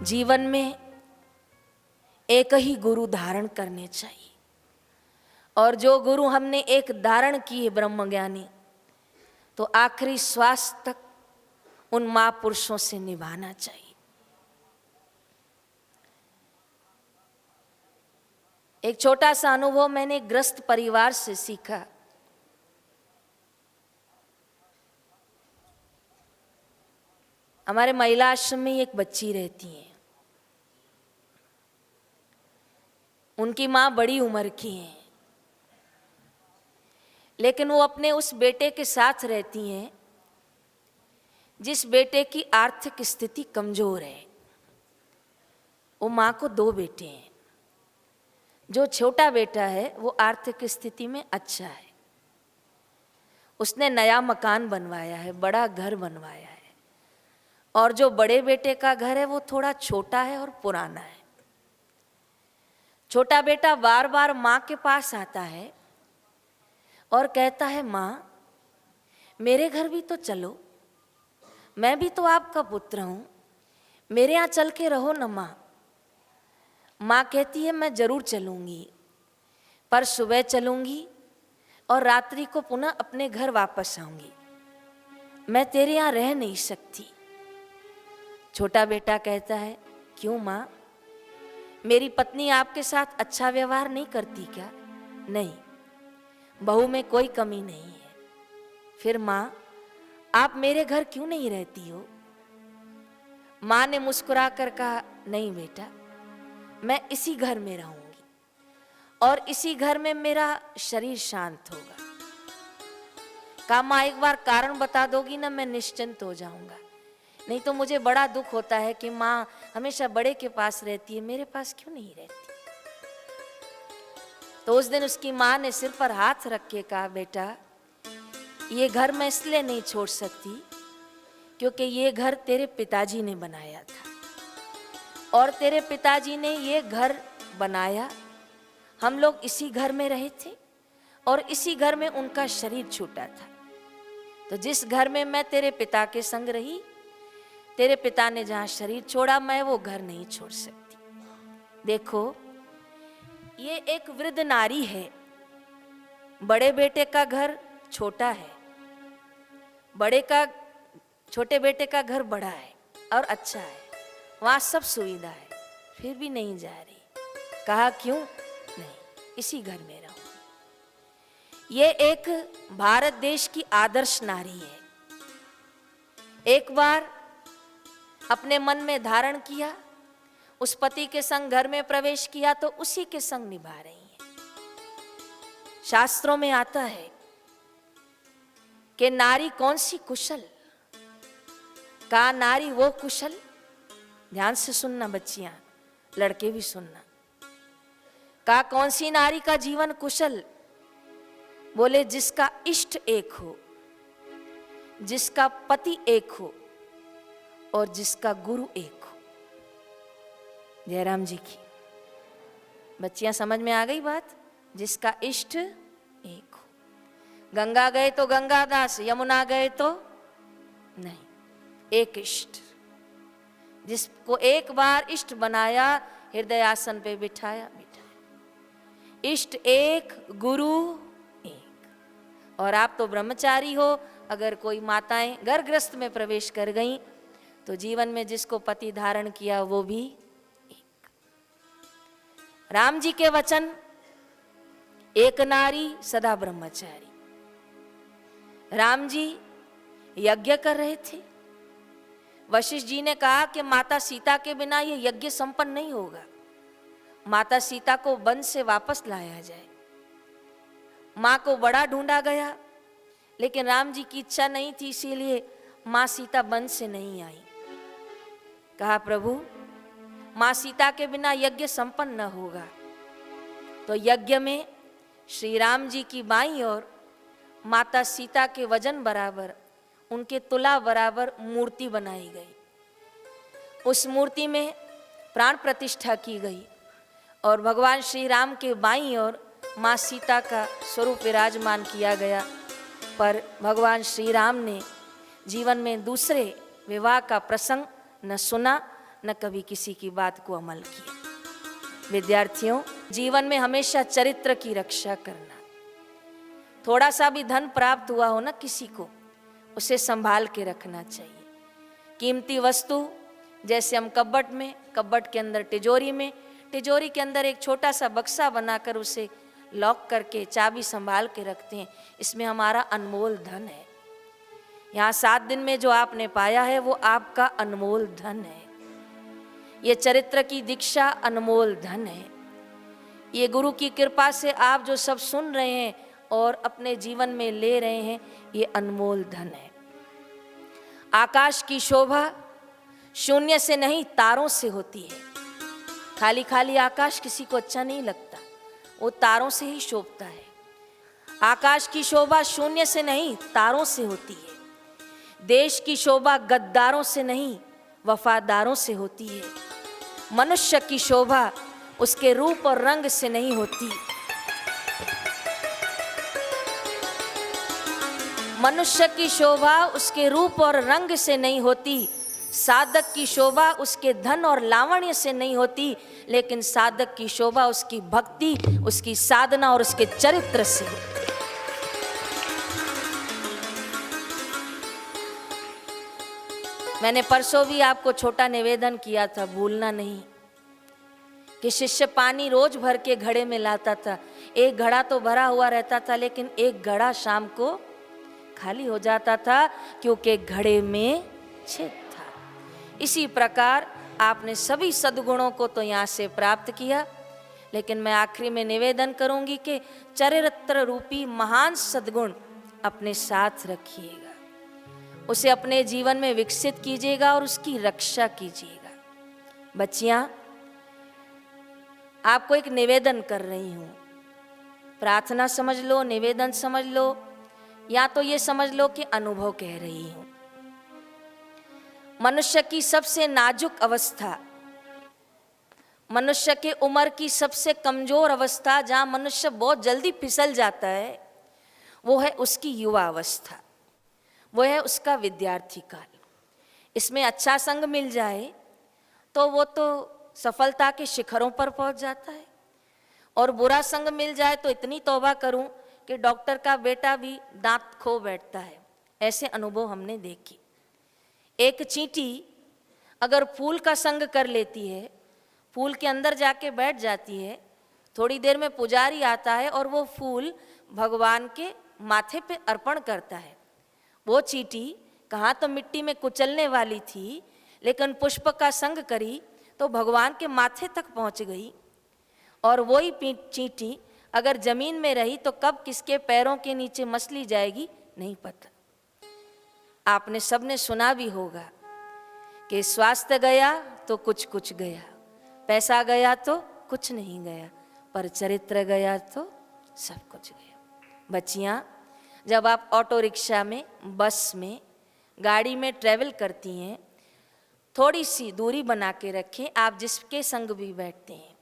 जीवन में एक ही गुरु धारण करने चाहिए, और जो गुरु हमने एक धारण किए ब्रह्मज्ञानी, तो आखिरी श्वास तक उन महापुरुषों से निभाना चाहिए। एक छोटा सा अनुभव मैंने ग्रस्त परिवार से सीखा। हमारे महिला आश्रम में एक बच्ची रहती है। उनकी माँ बड़ी उम्र की है, लेकिन वो अपने उस बेटे के साथ रहती हैं जिस बेटे की आर्थिक स्थिति कमजोर है। वो माँ को 2 बेटे हैं। जो छोटा बेटा है वो आर्थिक स्थिति में अच्छा है, उसने नया मकान बनवाया है, बड़ा घर बनवाया है, और जो बड़े बेटे का घर है वो थोड़ा छोटा है और पुराना है। छोटा बेटा बार बार माँ के पास आता है और कहता है, माँ मेरे घर भी तो चलो, मैं भी तो आपका पुत्र हूँ, मेरे यहाँ चल के रहो न माँ। माँ कहती है, मैं जरूर चलूँगी, पर सुबह चलूँगी और रात्रि को पुनः अपने घर वापस आऊँगी, मैं तेरे यहाँ रह नहीं सकती। छोटा बेटा कहता है, क्यों माँ, मेरी पत्नी आपके साथ अच्छा व्यवहार नहीं करती क्या? नहीं, बहू में कोई कमी नहीं है। फिर माँ, आप मेरे घर क्यों नहीं रहती हो? माँ ने मुस्कुरा कर कहा, नहीं बेटा, मैं इसी घर में रहूंगी और इसी घर में मेरा शरीर शांत होगा। कहा, माँ एक बार कारण बता दोगी ना, मैं निश्चिंत हो जाऊंगा, नहीं तो मुझे बड़ा दुख होता है कि माँ हमेशा बड़े के पास रहती है, मेरे पास क्यों नहीं रहती। तो उस दिन उसकी माँ ने सिर पर हाथ रख के कहा, बेटा ये घर मैं इसलिए नहीं छोड़ सकती क्योंकि ये घर तेरे पिताजी ने बनाया था, और तेरे पिताजी ने ये घर बनाया, हम लोग इसी घर में रहे थे और इसी घर में उनका शरीर छूटा था। तो जिस घर में मैं तेरे पिता के संग रही, तेरे पिता ने जहाँ शरीर छोड़ा, मैं वो घर नहीं छोड़ सकती। देखो, ये एक वृद्ध नारी है, बड़े बेटे का घर छोटा है, छोटे बेटे का घर बड़ा है और अच्छा है, वहाँ सब सुविधा है, फिर भी नहीं जा रही। कहा, क्यों नहीं, इसी घर में रहूं। ये एक भारत देश की आदर्श नारी है। एक बार अपने मन में धारण किया, उस पति के संग घर में प्रवेश किया तो उसी के संग निभा रही है। शास्त्रों में आता है कि नारी कौन सी कुशल, कहा नारी वो कुशल, ध्यान से सुनना बच्चियां, लड़के भी सुनना। कहा कौन सी नारी का जीवन कुशल? बोले जिसका इष्ट एक हो, जिसका पति एक हो और जिसका गुरु एक हो। जयराम जी की बच्चियां समझ में आ गई बात? जिसका इष्ट एक हो। गंगा गए तो गंगादास, यमुना गए तो नहीं, एक इष्ट, जिसको एक बार इष्ट बनाया, हृदय आसन पे बिठाया। इष्ट एक, गुरु एक। और आप तो ब्रह्मचारी हो, अगर कोई माताएं गर्भगृहस्थ में प्रवेश कर गईं तो जीवन में जिसको पति धारण किया वो भी एक। राम जी के वचन, एक नारी सदा ब्रह्मचारी। राम जी यज्ञ कर रहे थे, वशिष्ठ जी ने कहा कि माता सीता के बिना ये यज्ञ संपन्न नहीं होगा, माता सीता को वन से वापस लाया जाए। माँ को बड़ा ढूंढा गया, लेकिन राम जी की इच्छा नहीं थी, इसीलिए माँ सीता वन से नहीं आई। कहा प्रभु, माँ सीता के बिना यज्ञ संपन्न न होगा। तो यज्ञ में श्री राम जी की बाईं ओर माता सीता के वजन बराबर, उनके तुला बराबर मूर्ति बनाई गई। उस मूर्ति में प्राण प्रतिष्ठा की गई और भगवान श्री राम के बाईं ओर माँ सीता का स्वरूप विराजमान किया गया। पर भगवान श्री राम ने जीवन में दूसरे विवाह का प्रसंग न सुना न कभी किसी की बात को अमल किया। विद्यार्थियों, जीवन में हमेशा चरित्र की रक्षा करना। थोड़ा सा भी धन प्राप्त हुआ हो ना किसी को, उसे संभाल के रखना चाहिए। कीमती वस्तु जैसे हम कबर्ड के अंदर तिजोरी के अंदर एक छोटा सा बक्सा बनाकर उसे लॉक करके चाबी संभाल के रखते हैं, इसमें हमारा अनमोल धन है। यहाँ 7 दिन में जो आपने पाया है वो आपका अनमोल धन है। ये चरित्र की दीक्षा अनमोल धन है। ये गुरु की कृपा से आप जो सब सुन रहे हैं और अपने जीवन में ले रहे हैं, ये अनमोल धन है। आकाश की शोभा शून्य से नहीं, तारों से होती है। खाली खाली आकाश किसी को अच्छा नहीं लगता, वो तारों से ही शोभता है। आकाश की शोभा शून्य से नहीं, तारों से होती है। देश की शोभा गद्दारों से नहीं, वफादारों से होती है। मनुष्य की शोभा उसके रूप और रंग से नहीं होती। मनुष्य की शोभा उसके रूप और रंग से नहीं होती। साधक की शोभा उसके धन और लावण्य से नहीं होती, लेकिन साधक की शोभा उसकी भक्ति, उसकी साधना और उसके चरित्र से होती। मैंने परसों भी आपको छोटा निवेदन किया था, भूलना नहीं, कि शिष्य पानी रोज भर के घड़े में लाता था। एक घड़ा तो भरा हुआ रहता था, लेकिन एक घड़ा शाम को खाली हो जाता था, क्योंकि घड़े में छेद था। इसी प्रकार आपने सभी सद्गुणों को तो यहाँ से प्राप्त किया, लेकिन मैं आखिरी में निवेदन करूंगी कि चरित्र रूपी महान सद्गुण अपने साथ रखिएगा, उसे अपने जीवन में विकसित कीजिएगा और उसकी रक्षा कीजिएगा। बच्चियां, आपको एक निवेदन कर रही हूं, प्रार्थना समझ लो, निवेदन समझ लो, या तो ये समझ लो कि अनुभव कह रही हूं। मनुष्य की सबसे नाजुक अवस्था, मनुष्य के उम्र की सबसे कमजोर अवस्था, जहां मनुष्य बहुत जल्दी फिसल जाता है, वो है उसकी युवा अवस्था, वो है उसका विद्यार्थी काल। इसमें अच्छा संग मिल जाए तो वो तो सफलता के शिखरों पर पहुंच जाता है, और बुरा संग मिल जाए तो इतनी तौबा करूं कि डॉक्टर का बेटा भी दांत खो बैठता है। ऐसे अनुभव हमने देखे। एक चींटी अगर फूल का संग कर लेती है, फूल के अंदर जाके बैठ जाती है, थोड़ी देर में पुजारी आता है और वो फूल भगवान के माथे पे अर्पण करता है। वो चींटी कहाँ तो मिट्टी में कुचलने वाली थी, लेकिन पुष्प का संग करी तो भगवान के माथे तक पहुंच गई। और वही चींटी अगर जमीन में रही तो कब किसके पैरों के नीचे मसली जाएगी नहीं पता। आपने सबने सुना भी होगा कि स्वास्थ्य गया तो कुछ कुछ गया, पैसा गया तो कुछ नहीं गया, पर चरित्र गया तो सब कुछ गया। बच्चियां, जब आप ऑटो रिक्शा में, बस में, गाड़ी में ट्रैवल करती हैं, थोड़ी सी दूरी बना के रखें। आप जिसके संग भी बैठते हैं,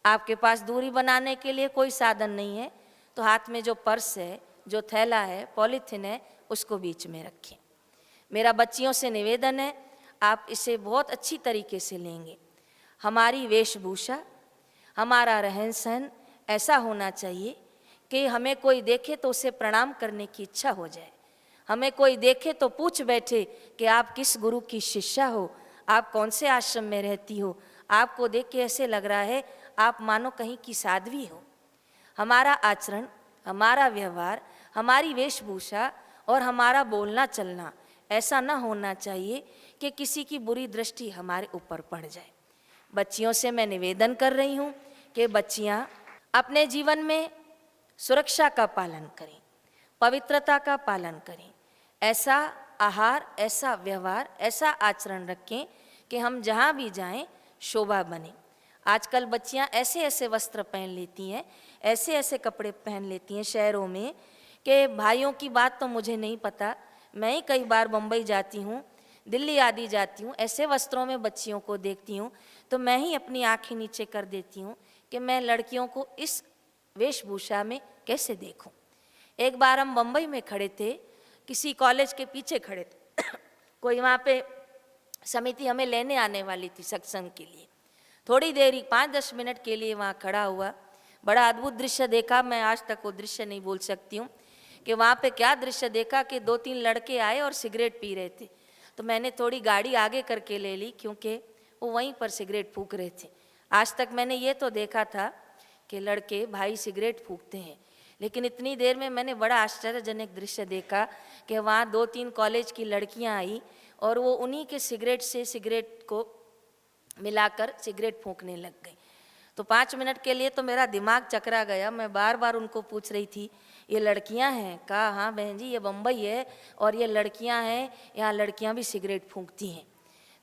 आपके पास दूरी बनाने के लिए कोई साधन नहीं है तो हाथ में जो पर्स है, जो थैला है, पॉलीथिन है, उसको बीच में रखें। मेरा बच्चियों से निवेदन है, आप इसे बहुत अच्छी तरीके से लेंगे। हमारी वेशभूषा, हमारा रहन सहन ऐसा होना चाहिए कि हमें कोई देखे तो उसे प्रणाम करने की इच्छा हो जाए। हमें कोई देखे तो पूछ बैठे कि आप किस गुरु की शिष्या हो, आप कौन से आश्रम में रहती हो। आपको देख के ऐसे लग रहा है आप मानो कहीं की साध्वी हो। हमारा आचरण, हमारा व्यवहार, हमारी वेशभूषा और हमारा बोलना चलना ऐसा ना होना चाहिए कि किसी की बुरी दृष्टि हमारे ऊपर पड़ जाए। बच्चियों से मैं निवेदन कर रही हूँ कि बच्चियाँ अपने जीवन में सुरक्षा का पालन करें, पवित्रता का पालन करें, ऐसा आहार, ऐसा व्यवहार, ऐसा आचरण रखें कि हम जहाँ भी जाएं शोभा बने। आजकल बच्चियाँ ऐसे ऐसे वस्त्र पहन लेती हैं, ऐसे ऐसे कपड़े पहन लेती हैं शहरों में कि भाइयों की बात तो मुझे नहीं पता। मैं ही कई बार बम्बई जाती हूँ, दिल्ली आदि जाती हूँ, ऐसे वस्त्रों में बच्चियों को देखती हूँ तो मैं ही अपनी आँखें नीचे कर देती हूँ कि मैं लड़कियों को इस वेशभूषा में कैसे देखूं। एक बार हम बम्बई में खड़े थे, किसी कॉलेज के पीछे खड़े थे कोई वहाँ पे समिति हमें लेने आने वाली थी सत्संग के लिए। थोड़ी देर ही 5-10 मिनट के लिए वहाँ खड़ा हुआ। बड़ा अद्भुत दृश्य देखा, मैं आज तक वो दृश्य नहीं भूल सकती हूँ कि वहाँ पे क्या दृश्य देखा कि 2-3 लड़के आए और सिगरेट पी रहे थे। तो मैंने थोड़ी गाड़ी आगे करके ले ली क्योंकि वो वहीं पर सिगरेट फूंक रहे थे। आज तक मैंने ये तो देखा था कि लड़के भाई सिगरेट फूंकते हैं, लेकिन इतनी देर में मैंने बड़ा आश्चर्यजनक दृश्य देखा कि वहाँ 2-3 कॉलेज की लड़कियाँ आई और वो उन्हीं के सिगरेट से सिगरेट को मिलाकर सिगरेट फूंकने लग गई। तो 5 मिनट के लिए तो मेरा दिमाग चकरा गया। मैं बार बार उनको पूछ रही थी, ये लड़कियां हैं? कहा हाँ बहन जी, ये बम्बई है और ये लड़कियां हैं, यहाँ लड़कियां भी सिगरेट फूंकती हैं।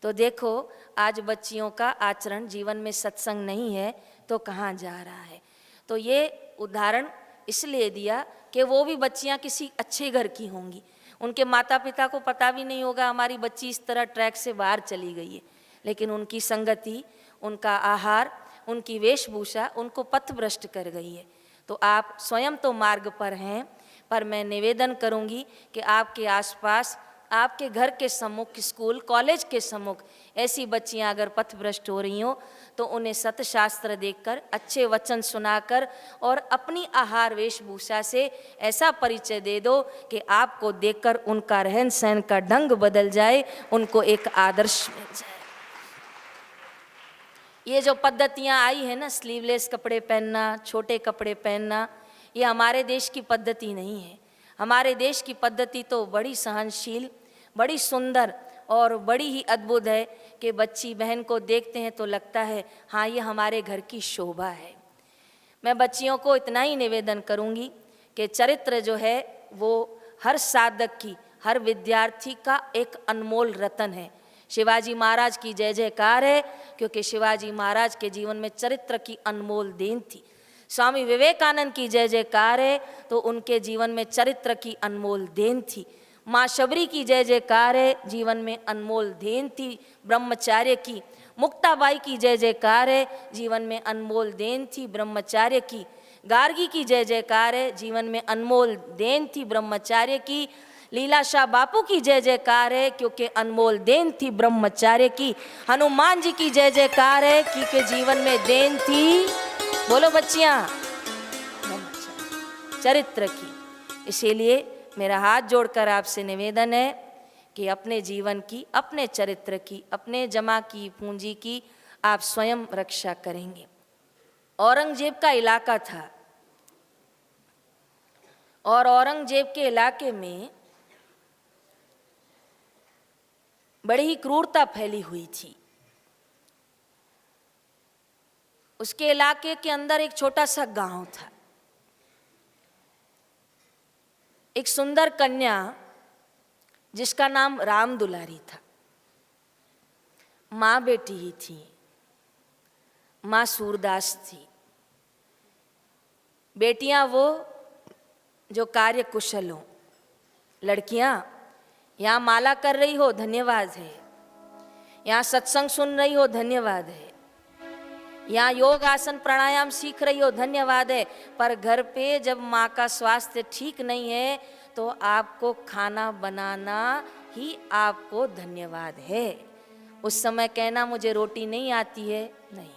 तो देखो आज बच्चियों का आचरण, जीवन में सत्संग नहीं है तो कहाँ जा रहा है। तो ये उदाहरण इसलिए दिया कि वो भी बच्चियां किसी अच्छे घर की होंगी, उनके माता पिता को पता भी नहीं होगा हमारी बच्ची इस तरह ट्रैक से बाहर चली गई है, लेकिन उनकी संगति, उनका आहार, उनकी वेशभूषा उनको पथभ्रष्ट कर गई है। तो आप स्वयं तो मार्ग पर हैं, पर मैं निवेदन करूंगी कि आपके आसपास, आपके घर के सम्मुख, स्कूल कॉलेज के सम्मुख ऐसी बच्चियां अगर पथभ्रष्ट हो रही हों तो उन्हें सतशास्त्र देखकर, अच्छे वचन सुनाकर और अपनी आहार वेशभूषा से ऐसा परिचय दे दो कि आपको देखकर उनका रहन सहन का ढंग बदल जाए, उनको एक आदर्श मिल जाए। ये जो पद्धतियाँ आई है ना, स्लीवलेस कपड़े पहनना, छोटे कपड़े पहनना, ये हमारे देश की पद्धति नहीं है। हमारे देश की पद्धति तो बड़ी सहनशील, बड़ी सुंदर और बड़ी ही अद्भुत है कि बच्ची बहन को देखते हैं तो लगता है हाँ ये हमारे घर की शोभा है। मैं बच्चियों को इतना ही निवेदन करूंगी कि चरित्र जो है वो हर साधक की, हर विद्यार्थी का एक अनमोल रतन है। शिवाजी महाराज की जय जयकार है क्योंकि शिवाजी महाराज के जीवन में चरित्र की अनमोल देन थी। स्वामी विवेकानंद की जय जयकार है तो उनके जीवन में चरित्र की अनमोल देन थी। माँ शबरी की जय जयकार है, जीवन में अनमोल देन थी ब्रह्मचार्य की। मुक्ताबाई की जय जयकार है, जीवन में अनमोल देन थी ब्रह्मचार्य की। गार्गी की जय जयकार है, जीवन में अनमोल देन थी ब्रह्मचार्य की। लीलाशाह बापू की जय जयकार है क्योंकि अनमोल देन थी ब्रह्मचार्य की। हनुमान जी की जय जयकार है क्योंकि जीवन में देन थी, बोलो बच्चियां, चरित्र की। इसीलिए मेरा हाथ जोड़कर आपसे निवेदन है कि अपने जीवन की, अपने चरित्र की, अपने जमा की पूंजी की आप स्वयं रक्षा करेंगे। औरंगजेब का इलाका था और औरंगजेब के इलाके में बड़ी ही क्रूरता फैली हुई थी। उसके इलाके के अंदर एक छोटा सा गांव था। एक सुंदर कन्या जिसका नाम राम दुलारी था, माँ बेटी ही थी, माँ सूरदास थी। बेटियां वो जो कार्य कुशल हो, लड़कियां यहाँ माला कर रही हो धन्यवाद है, यहाँ सत्संग सुन रही हो धन्यवाद है, यहाँ योग आसन प्राणायाम सीख रही हो धन्यवाद है, पर घर पे जब माँ का स्वास्थ्य ठीक नहीं है तो आपको खाना बनाना ही आपको धन्यवाद है। उस समय कहना मुझे रोटी नहीं आती है, नहीं।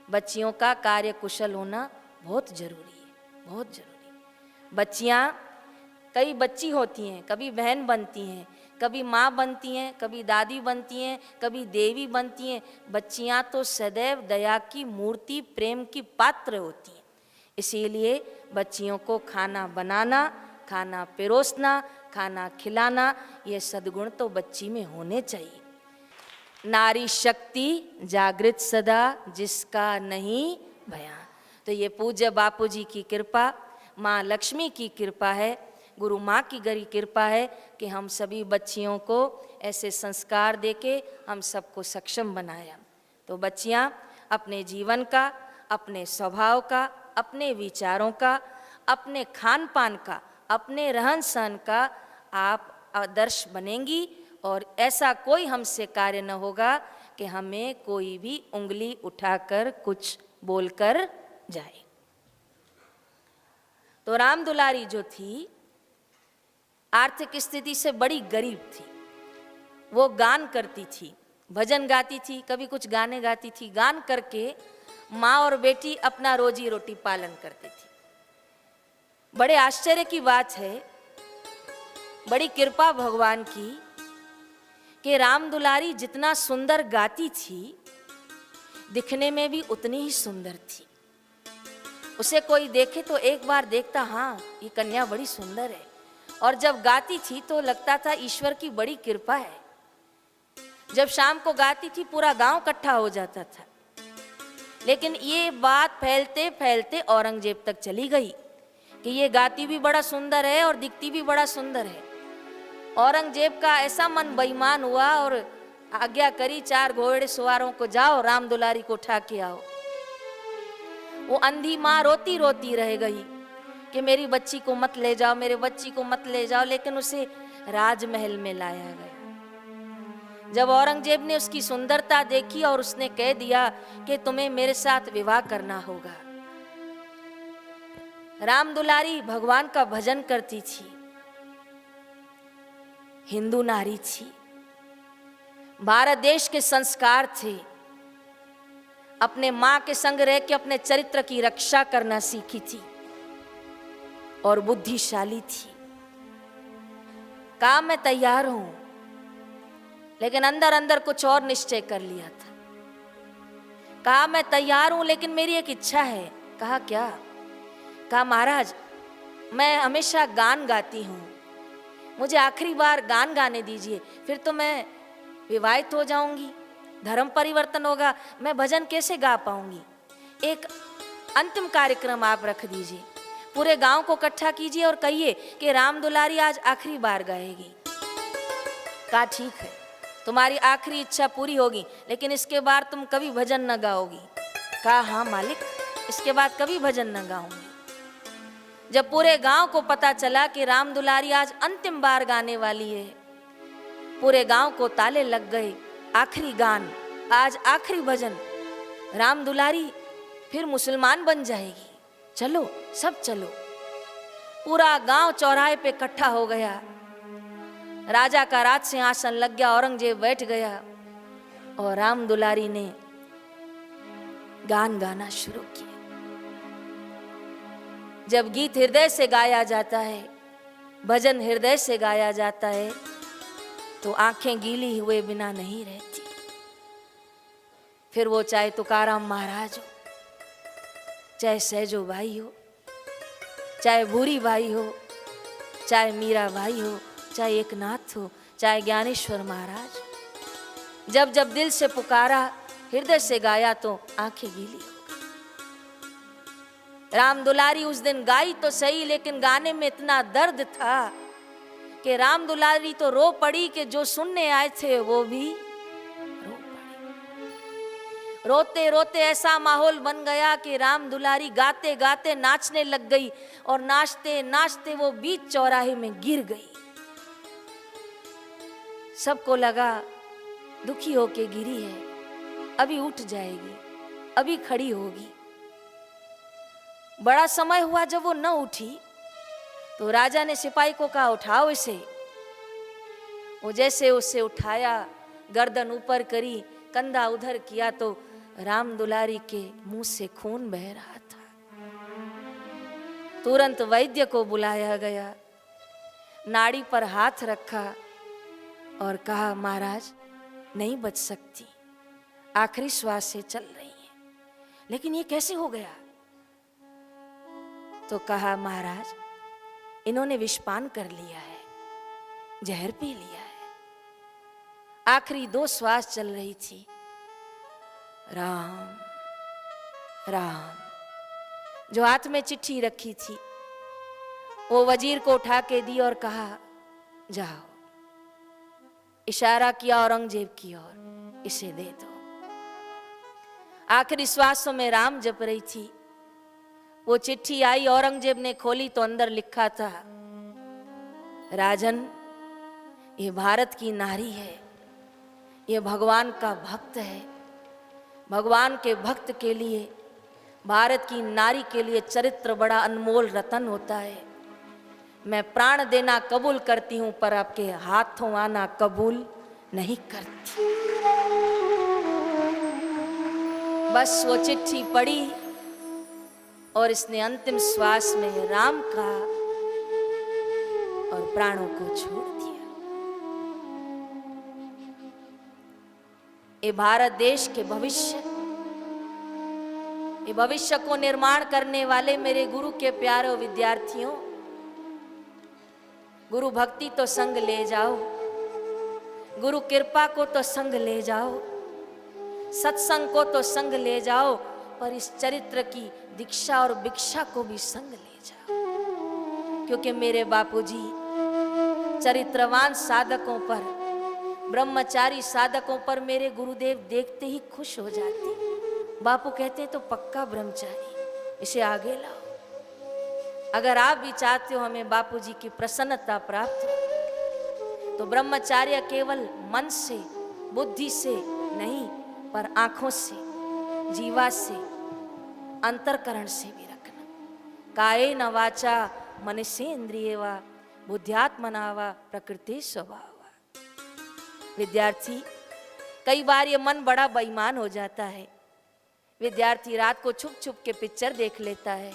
बच्चियों का कार्य कुशल होना बहुत जरूरी है, बहुत जरूरी। बच्चियाँ कई बच्ची होती हैं, कभी बहन बनती हैं, कभी माँ बनती हैं, कभी दादी बनती हैं, कभी देवी बनती हैं। बच्चियाँ तो सदैव दया की मूर्ति, प्रेम की पात्र होती हैं। इसीलिए बच्चियों को खाना बनाना, खाना पिरोसना, खाना खिलाना, ये सद्गुण तो बच्ची में होने चाहिए। नारी शक्ति जागृत सदा, जिसका नहीं बयां। तो ये पूज्य बापू जी की कृपा, माँ लक्ष्मी की कृपा है, गुरु माँ की गरी कृपा है कि हम सभी बच्चियों को ऐसे संस्कार देके हम सबको सक्षम बनाया। तो बच्चियाँ अपने जीवन का, अपने स्वभाव का, अपने विचारों का, अपने खान पान का, अपने रहन सहन का आप आदर्श बनेंगी और ऐसा कोई हमसे कार्य न होगा कि हमें कोई भी उंगली उठाकर कुछ बोलकर जाए। तो राम दुलारी जो थी आर्थिक स्थिति से बड़ी गरीब थी। वो गान करती थी, भजन गाती थी, कभी कुछ गाने गाती थी। गान करके माँ और बेटी अपना रोजी रोटी पालन करती थी। बड़े आश्चर्य की बात है, बड़ी कृपा भगवान की कि राम दुलारी जितना सुंदर गाती थी, दिखने में भी उतनी ही सुंदर थी। उसे कोई देखे तो एक बार देखता, हाँ ये कन्या बड़ी सुंदर है। और जब गाती थी तो लगता था ईश्वर की बड़ी कृपा है। जब शाम को गाती थी पूरा गांव इकट्ठा हो जाता था। लेकिन ये बात फैलते फैलते औरंगजेब तक चली गई कि ये गाती भी बड़ा सुंदर है और दिखती भी बड़ा सुंदर है। औरंगजेब का ऐसा मन बेईमान हुआ और आज्ञा करी 4 घोड़े सवारों को, जाओ राम दुलारी को उठा के आओ। वो अंधी माँ रोती रोती रह गई कि मेरी बच्ची को मत ले जाओ, मेरे बच्ची को मत ले जाओ। लेकिन उसे राजमहल में लाया गया। जब औरंगजेब ने उसकी सुंदरता देखी और उसने कह दिया कि तुम्हें मेरे साथ विवाह करना होगा। राम दुलारी भगवान का भजन करती थी, हिंदू नारी थी, भारत देश के संस्कार थे, अपने मां के संग रह के अपने चरित्र की रक्षा करना सीखी थी और बुद्धिशाली थी। कहा मैं तैयार हूं, लेकिन अंदर अंदर कुछ और निश्चय कर लिया था। कहा मैं तैयार हूं लेकिन मेरी एक इच्छा है। कहा क्या? कहा महाराज मैं हमेशा गान गाती हूं, मुझे आखिरी बार गान गाने दीजिए, फिर तो मैं विवाहित हो जाऊंगी, धर्म परिवर्तन होगा, मैं भजन कैसे गा पाऊंगी। एक अंतिम कार्यक्रम आप रख दीजिए, पूरे गांव को इकट्ठा कीजिए और कहिए कि राम दुलारी आज आखिरी बार गाएगी। कहा ठीक है, तुम्हारी आखिरी इच्छा पूरी होगी, लेकिन इसके बाद तुम कभी भजन न गाओगी। कहा हाँ मालिक, इसके बाद कभी भजन न गाऊंगी। जब पूरे गांव को पता चला कि राम दुलारी आज अंतिम बार गाने वाली है, पूरे गांव को ताले लग गए। आखिरी गान, आज आखिरी भजन, राम दुलारी फिर मुसलमान बन जाएगी, चलो सब चलो। पूरा गांव चौराहे पे इकट्ठा हो गया। राजा का राज सिंहासन लग गया, औरंगजेब बैठ गया और राम दुलारी ने गान गाना शुरू किया। जब गीत हृदय से गाया जाता है, भजन हृदय से गाया जाता है, तो आंखें गीली हुए बिना नहीं रहती। फिर वो चाहे तुकाराम महाराज हो, चाहे सहजो भाई हो, चाहे भूरी भाई हो, चाहे मीरा भाई हो, चाहे एकनाथ हो, चाहे ज्ञानेश्वर महाराज, जब जब दिल से पुकारा, हृदय से गाया तो आंखें गीली हो। राम दुलारी उस दिन गाई तो सही, लेकिन गाने में इतना दर्द था कि राम दुलारी तो रो पड़ी कि जो सुनने आए थे वो भी रो पड़े। रोते रोते ऐसा माहौल बन गया कि राम दुलारी गाते गाते नाचने लग गई और नाचते नाचते वो बीच चौराहे में गिर गई। सबको लगा दुखी होके गिरी है, अभी उठ जाएगी, अभी खड़ी होगी। बड़ा समय हुआ जब वो न उठी तो राजा ने सिपाही को कहा उठाओ इसे। वो जैसे उसे उठाया, गर्दन ऊपर करी, कंधा उधर किया तो राम दुलारी के मुंह से खून बह रहा था। तुरंत वैद्य को बुलाया गया, नाड़ी पर हाथ रखा और कहा महाराज नहीं बच सकती, आखिरी श्वास से चल रही है। लेकिन ये कैसे हो गया? तो कहा महाराज इन्होंने विषपान कर लिया है, जहर पी लिया है। आखिरी 2 श्वास चल रही थी, राम राम। जो हाथ में चिट्ठी रखी थी वो वजीर को उठा के दी और कहा जाओ। इशारा किया औरंगजेब की ओर, इसे दे दो। आखिरी श्वासों में राम जप रही थी। वो चिट्ठी आई, औरंगजेब ने खोली तो अंदर लिखा था, राजन ये भारत की नारी है, ये भगवान का भक्त है। भगवान के भक्त के लिए, भारत की नारी के लिए चरित्र बड़ा अनमोल रतन होता है। मैं प्राण देना कबूल करती हूं पर आपके हाथों आना कबूल नहीं करती। बस वो चिट्ठी पढ़ी और इसने अंतिम श्वास में राम कहा और प्राणों को छोड़ दिया। ये भारत देश के भविष्य, ये भविष्य को निर्माण करने वाले मेरे गुरु के प्यारे विद्यार्थियों, गुरु भक्ति तो संग ले जाओ, गुरु कृपा को तो संग ले जाओ, सत्संग को तो संग ले जाओ, पर इस चरित्र की दीक्षा और भिक्षा को भी संग ले जाओ। क्योंकि मेरे बापूजी चरित्रवान साधकों पर, ब्रह्मचारी साधकों पर मेरे गुरुदेव देखते ही खुश हो जाते। बापू कहते तो पक्का ब्रह्मचारी, इसे आगे लाओ। अगर आप भी चाहते हो हमें बापूजी की प्रसन्नता प्राप्त हो, तो ब्रह्मचार्य केवल मन से, बुद्धि से नहीं, पर आंखों से, जीवा से, अंतरकरण से भी रखना। काये न वाचा मनसेन्द्रिये वा बुद्ध्यात्मना वा प्रकृति स्वभाव। विद्यार्थी, कई बार ये मन बड़ा बेईमान हो जाता है। विद्यार्थी रात को छुप छुप के पिक्चर देख लेता है,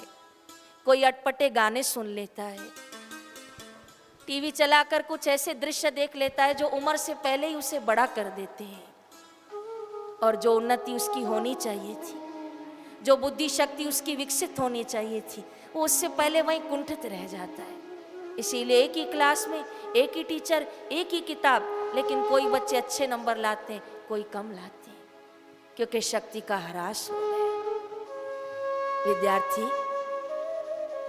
कोई अटपटे गाने सुन लेता है, टीवी चलाकर कुछ ऐसे दृश्य देख लेता है जो उम्र से पहले ही उसे बड़ा कर देते हैं, और जो उन्नति उसकी होनी चाहिए थी, जो बुद्धि शक्ति उसकी विकसित होनी चाहिए थी, वो उससे पहले वहीं कुंठित रह जाता है। इसीलिए एक ही क्लास में एक ही टीचर, एक ही किताब, लेकिन कोई बच्चे अच्छे नंबर लाते हैं, कोई कम लाते हैं, क्योंकि शक्ति का ह्रास हो गया। विद्यार्थी,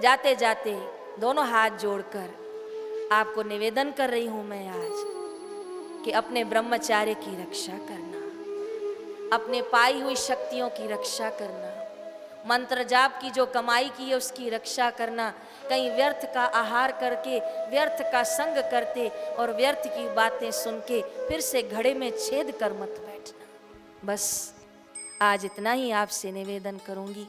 जाते जाते दोनों हाथ जोड़कर आपको निवेदन कर रही हूं मैं आज कि अपने ब्रह्मचार्य की रक्षा करना, अपने पाई हुई शक्तियों की रक्षा करना, मंत्र जाप की जो कमाई की है उसकी रक्षा करना। कहीं व्यर्थ का आहार करके, व्यर्थ का संग करते और व्यर्थ की बातें सुन के फिर से घड़े में छेद कर मत बैठना। बस आज इतना ही आपसे निवेदन करूंगी।